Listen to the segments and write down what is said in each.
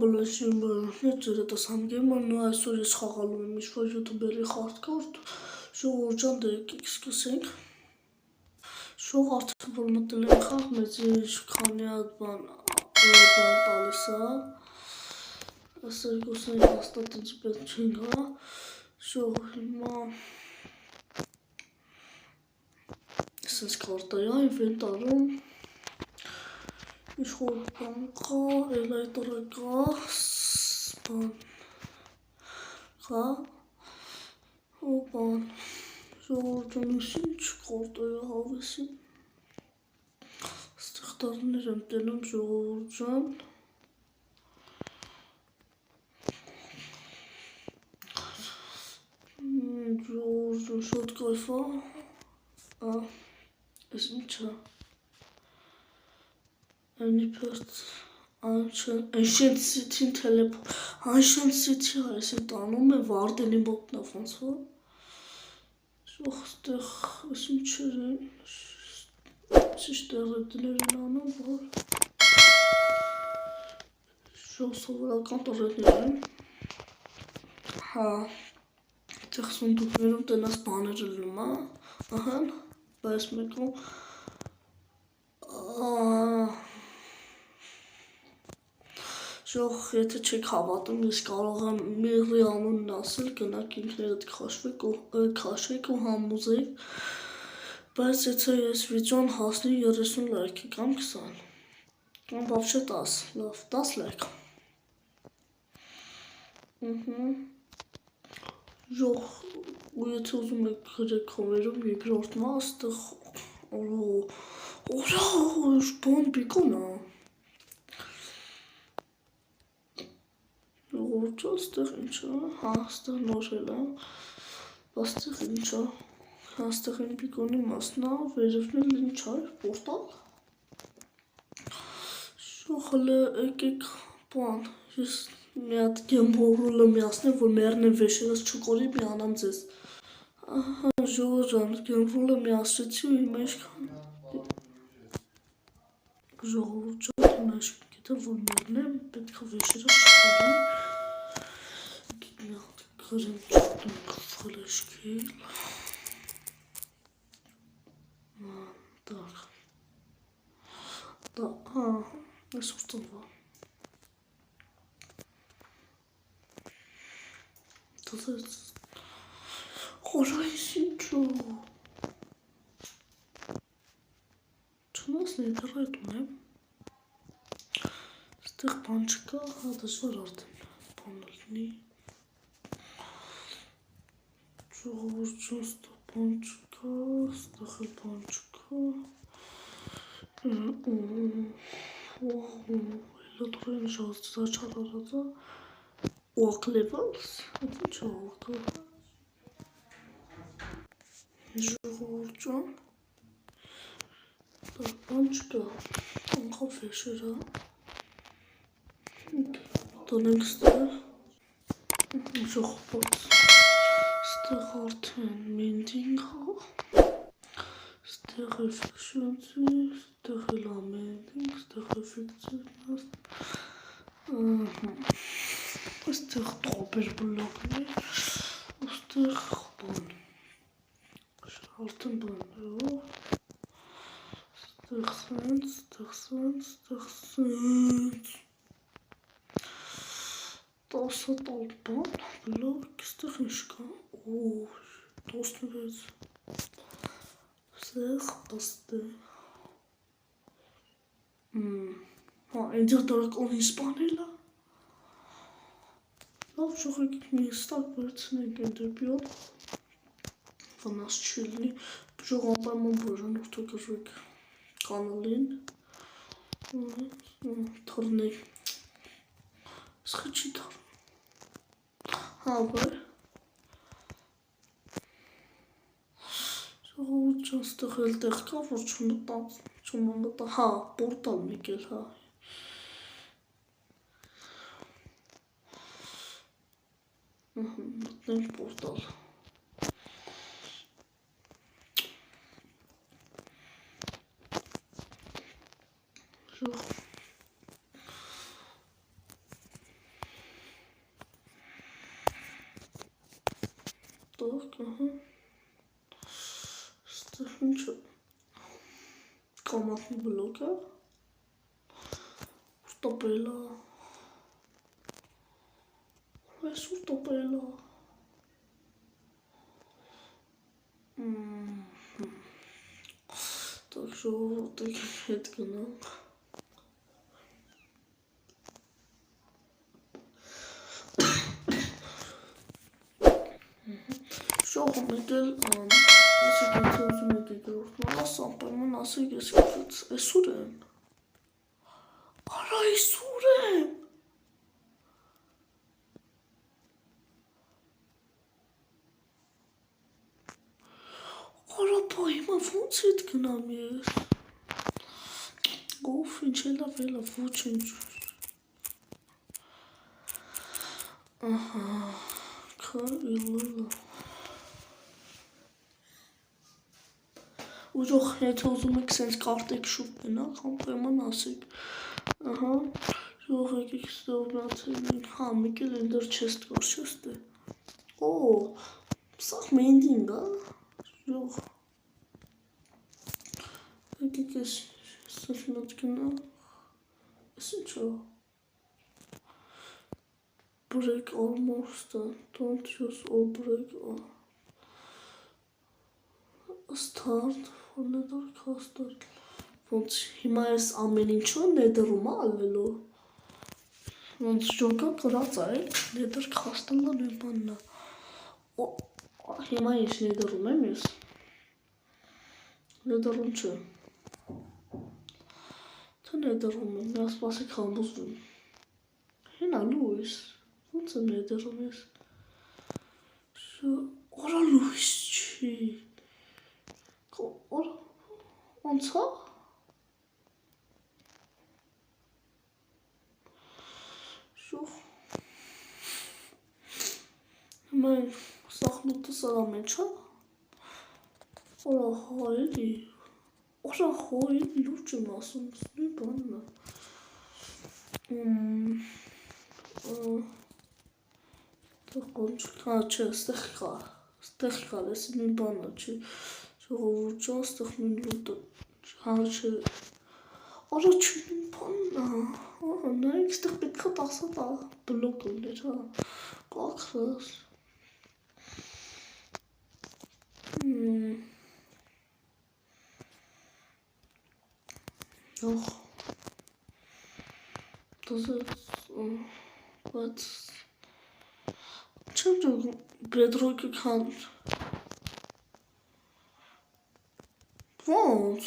բլոշի ջրետս հանգեման ու այսօր ես խաղալու եմ ինչ-որ յութուբերի խարտկորտ շողորջան դե եկեք սկսենք շող արդեն որ մտել են խաղ մեծ քանի հատ բան տալիս է ասել գուսենք հաստատ ինձ պետք չենք հա շող հիմա սենց կարտա է ինվենտարում Իշխոր բան կա, էլ այդ առը կա, բան կա, ու բան, ժողորջանուս ինչ կորտը է հավեսին, ստեղ տարներ եմ տելում ժողորջան, ժողորջան շոտ կայֆա, ես ինչ է, Անիպերտ Ancient City-ին թելեպորտ, Ancient City այսին տանում է վարդենի մոտնա ոնց որ, շող ստեղ ես ինչեր են, ճիշտ տեղետներ են անում, որ շող սովորական տղետներ են, հա, տեղ սունդուկներում տնաս բաներ լում է, ահան, բայց մեկում, Շող, եթե չեք հավատում, ես կարող եմ մեղրի անունն ասել, գնաք ինքներդ քաշեք ու համոզեք, բայց եթե ես վիդեոն հասնի 30 լայքի կամ 20, կամ вообще 10, լավ, 10 լայք, Ժող, ու եթե ուզում եք գրեք կոմերում երկրորդ մաս, տեղ, օրա, բան բիկոն է, Ժողորջան, ստեղ ինչ է, հա, ստեղ նորել է, աստեղ ինչ է, հա, ստեղ են բիկոնի մասն է, վերևնել ինչ է, պորտալ, Ժող հլը եկեք, բան, ես մի հատ գեմբորուլը միասնեմ, որ մերն են վեշերս չկորի մի անամ ձեզ, ահա, Ժողորջան, գեմբորուլը միասրեցի ու հիմա իշքան, Ժողորջան, հիմա իշքան գիտեմ, որ մերն եմ, պետք է վեշերս չկորի, Գրեմ չտունք վլեշքել, так, հա, ես ուրտնվա, դոզեց, խորա ես ինչու, չնաս ներգրայտ ունեմ, ստեղ բան չկա, հա դժվար արդեն բանալնի, Ժողորջան ստեղ բան չկա, ստեղ էլ բան չկա, Էլոտրեն ժազաչար արածա, Walk Levels, այդ ինչ է walk-ը, Ժողորջան, բան չկա, անգավ վեշերա, տնենք ստեղ, Ժողոված, Ստեղ արդեն մենտինգ հա, ստեղ էֆեկշոնցի, ստեղ էլ ամենտինգ, ստեղ էֆեկցիոնը, ստեղ տոպեր բլոկներ, ստեղ բան, արդեն բան, ստեղ սենց, 10 տալ բան, բլոկ, ստեղ ինչ կա, 16, ստեղ, աստեղ, հա, այնտեղ դրակոնի սպանել է, լավ շող եկեք մի ստակ վերցնենք են դեպիոտ, վնաս չի լինի, շող անպայման բաժանորդը գրվեք կանալին, թռնեք, սխը չի թռն, հա վայ, Ժողորջան ստեղ էլ տեղ կա, որ չմտա, հա, պորտալ մեկ էլ, հա, մտնենք պորտալ, Ժող, Так, ага. Стефанчо. Командный блок, а? Уступила. Уступила. Так что такие канал. Що робити, якщо це розуміти, на сам певно нас є есурен. Ара есурен! Ара պայմա ոնց էդ գնամ ես։ Գոֆ ինչ էլա վելա ոչինչ։ Ահա, քարիլլա։ Ուժող եթե ուզում եք սենց կարտեք շուտ գնաք, անպայման ասեք։ Ահա, ուժող եկեք ստորնացել, հա, մեկ էլ են դեռ չեստ կար, չեստ է։ Օ, սաղ մենդինգ, ուժող։ Եկեք ես սրնոտ գնալ, ես ինչո։ Break almost, don't use all break on. Start for nether caster. Ոնց հիմա ես ամեն ինչու nether-ում ալվելու։ Ոնց ջոկա կրած է, nether caster-ը նույն բանն է։ Հիմա ինչ nether-ում եմ ես։ Nether-ում չէ։ Թե nether-ում եմ, նա սպասեք համոզվում։ Հենա լույս։ Ոնց եմ nether-ում ես։ Օրա լույս չի։ Ոնց է։ Շուխ։ Հիմա սախլուտը սրա մեջ է։ Օրա հայելի։ Օրա հայելի լուրջ եմ ասում, նույն բանն է։ Հա չէ, ստեղ կա, ես նույն բանն է, չի։ Ժողովուրդ ջան, ստեղ նույն լուտը։ Հա չէ։ Արա չի նույն բանն է։ Ահա, նայեք, ստեղ պետք է 10 բլոկ ուներ, հա։ Կաքրած։ Ահ։ Բայց չեմ ճոգում, բեդրոկը կան։ Ոնց։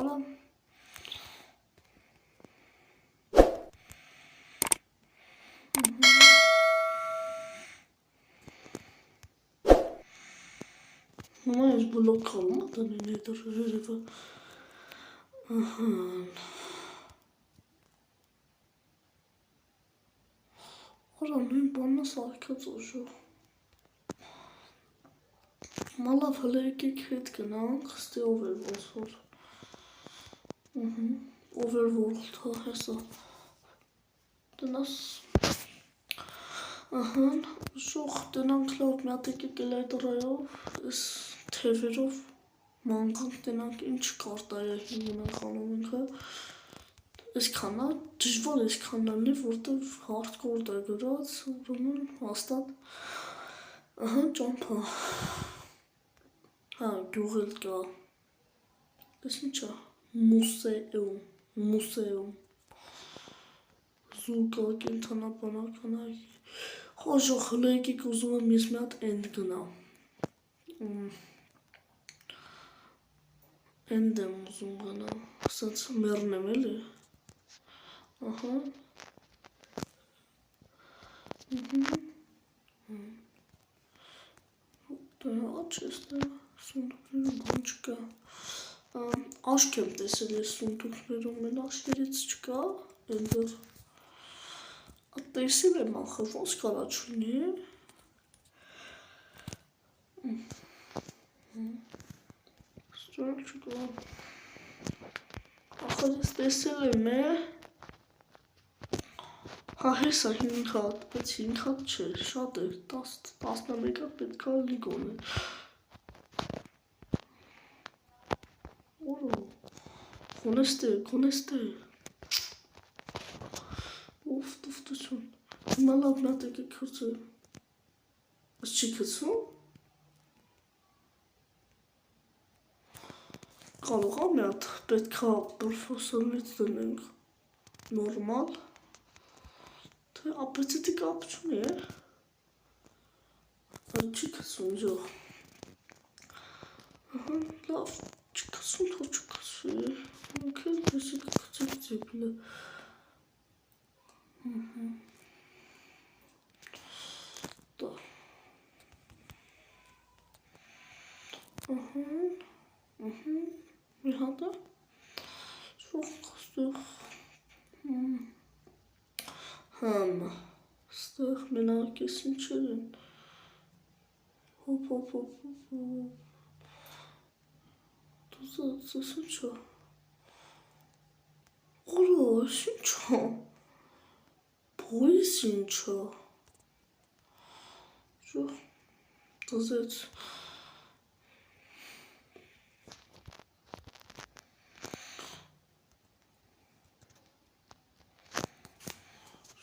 Արա։ Հիմա ես բլոկ կալում ատանի նետր վերևը։ Ահան։ Արա նույն բաննը սարքած ուժող։ Մալավ հլը եկեք հետ գնանք, ստի overworld որ։ Overworld, հա, հեսա։ Տնաս։ Ահան, շող տնանք լավ միատեք եկել այդ ռայով, ես թևերով մանգանք տնանք ինչ կարտա է հիմունանք անում ինքը։ Ես կանա, դժվար ես կանալի, որտև hardcore դա գրած, ուրեմն հաստատ։ Ահա ճամփա։ Հա, գյուղել կա։ Ես ինչ է, մուսեում։ Զուգա կենթանաբանականայի։ Հոժող հլը եկեք ուզում եմ ես մի հատ end գնամ։ End եմ ուզում գնամ, ասած մեռնեմ էլի։ Ահա։ Դա աչես դա սունդուկներում բան չկա։ Աշկ եմ տեսել ես սունդուկներում, մեն աշկերից չկա, ընդր։ Տեսել եմ ախր, ոնց կարա չունի։ Ստորակ չկա։ Ես տեսել եմ հա հեսա 5 հատ, բայց 5 հատ չէ, շատ է, 11 հատ պետք է լիգոն է։ Որո, կոնեստե, ուվ տուվտություն, հիմա լավ նա տեք է կրծը, ես չի կծում, կարող է մի հատ պետք է պրոֆեսորնից դնենք, նորմալ, թե ապեցիտի կապ չունի է, չի կծում ջող, լավ, չի կծում, թող չի կծվի, ինքել եսի կծեք ձեբիլը, դա, մի հատ է, շող կստեղ, համ, ստեղ մենակ ես ինչեր են, հոպ, դուզ ինչա, օրա, ես ինչա, բույս ինչա, շող, դզեց,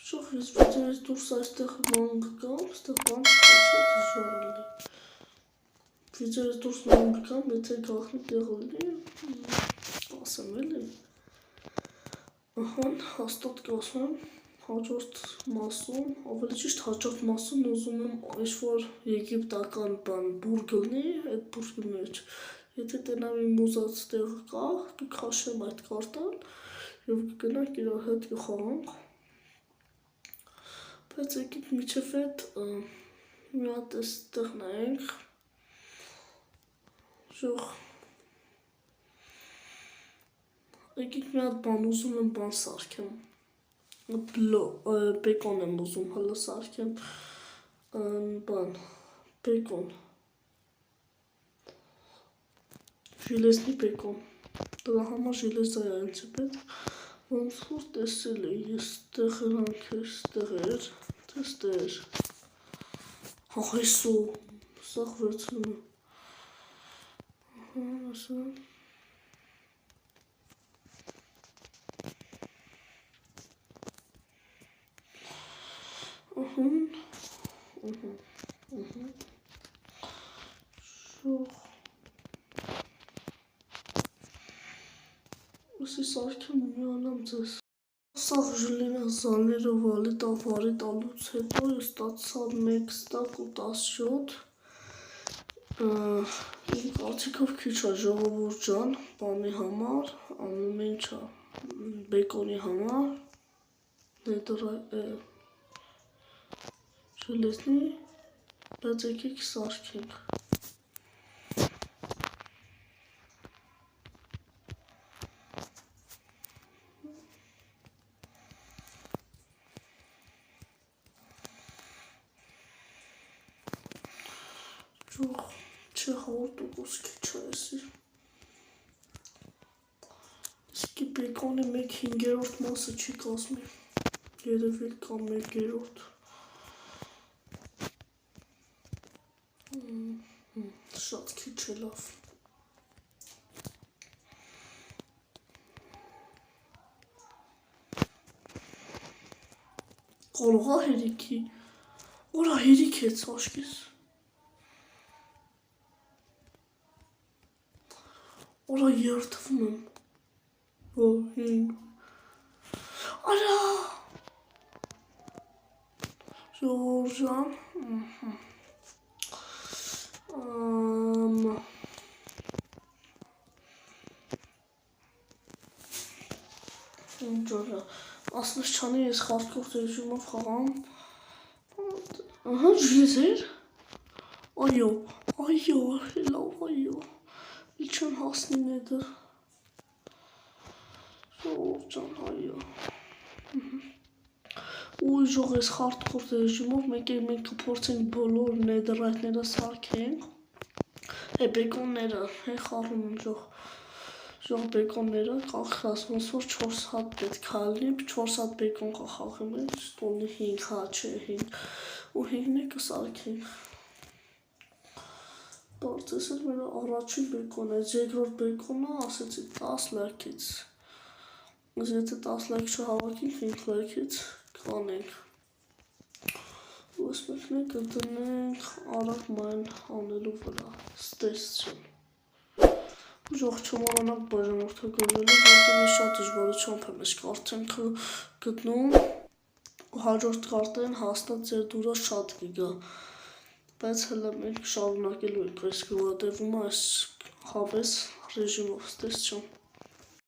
շող ես վիդեոյից դուրս այստեղ ման գկամ, ստեղ բան չկա չէ դժվարալի, վիդեոյից դուրս ման գկամ, եթե գաղտնի տեղը լինի, ասեմ էլի, հաստատ կասեմ, հաջորդ մասում, ավելի ճիշտ հաջորդ մասում ուզում եմ ինչ-որ եգիպտական բան բուրգ լինի, այդ բուրգի մեջ, եթե տենամ իմ ուզած տեղը կա, կքաշեմ այդ կարտան և կգնանք իրար հետ կխաղանք, բայց եկեք միջև այդ մի հատ էստեղ նայենք, շող, եկեք մի հատ բան ուզում եմ բան սարքեմ, բեկոն եմ ուզում հլը սարքեմ, բան, բեկոն, ժիլեզնի բեկոն, դրա համար ժիլեզա է ինձ պետք, ոնց որ տեսել էի, ես տեղ երանք էր, ստեղ էր, թե ստեղ էր, հաղեսու, սաղ վերցնում եմ, ասա, շող, ուսի սարքեմ ու միանամ ձեզ, սաղ ժլինա զալները վարի տալուց հետո ես ստացա 1 ստակ ու 17, իմ կարծիքով քիչ է ժողովուրդ ջան, բանի համար, ամեն ինչա, բեկոնի համար, ժելեզնի, բայց եկեք սարքենք, ջող, չէ 100% քիչ է եսի, իսկի բեկոնի 1/5 մասը չի կազմի, երևի կամ 1/3, շատ քիչ է լավ, կարող է հերիքի, որա հերիք է ծաշկես, որա երդվում եմ, արա, ժողովուրդ ջան, ասնես չանի ես խարդքով ռեժիմով խաղամ, ժիզեր, այո, լավ, այո, իչան հասնին է դր, ժողովուրդ ջան, այո, ու ժող ես խարդքով ռեժիմով, մենք կփորձենք բոլոր նեդերայթները սարքենք, բեկոնները, խառնում եմ ժող, Ժող բեկոնները ասում ես, որ 4 հատ պետք է լինի, 4 հատ բեկոն կա խաղի մեջ, տոնի 5 հատ չէ 5, ու 5-ն է կսարքենք։ Դարձես էր մեր առաջին բեկոնը, երկրորդ բեկոնը ասեցի 10 լայքից, եթե 10 լայք չհավաքենք 5 լայքից կանենք, ու ես մեկն է կդնենք արագ ման անելու վրա, ստեսություն։ Ժող չմոռանանք բաժանորդագրելը, որտեղ ես շատ դժվարությամբ եմ այս կարծենքը գտնում, ու հաջորդ կարտերին հաստատ ձեր դուրը շատ կգա, բայց հələ մենք շարունակելու ենք այս գյուղատևումը այս հավես ռեժիմով, ստեսություն։